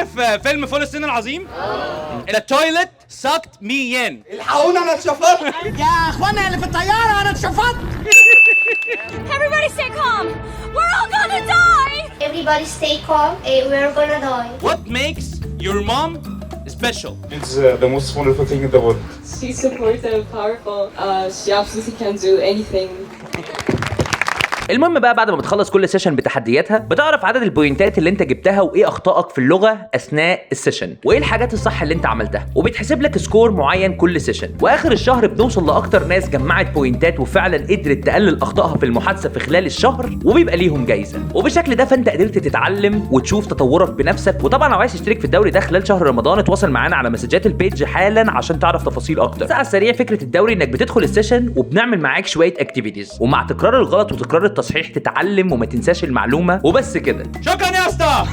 عارف فيلم فول الصين العظيم؟ التويلت sucked me in. الحقونا انا اتشفطت. يا اخوانا اللي في الطياره انا اتشفطت. Everybody stay calm. We're all gonna die. Everybody stay calm. We're gonna die. What makes your mom special? It's the most wonderful thing in the world. She's supportive, powerful. She absolutely can do anything. المهم بقى بعد ما بتخلص كل سيشن بتحدياتها بتعرف عدد البوينتات اللي انت جبتها وايه اخطائك في اللغه اثناء السيشن وايه الحاجات الصح اللي انت عملتها وبيتحسب لك سكور معين كل سيشن. واخر الشهر بنوصل لاكتر ناس جمعت بوينتات وفعلا قدرت تقلل اخطائها في المحادثه في خلال الشهر وبيبقى ليهم جايزه. وبالشكل ده فانت قدرت تتعلم وتشوف تطورك بنفسك. وطبعا لو عايز تشترك في الدوري ده خلال شهر رمضان اتواصل معانا على مسجات البيج حالا عشان تعرف تفاصيل اكتر. على السريع فكره الدوري انك بتدخل السيشن وبنعمل معاك شويه اكتيفيتيز ومع تكرار الغلط وتكرار التصحيح تتعلم وما تنساش المعلومه وبس كده. شكرا يا اسطى.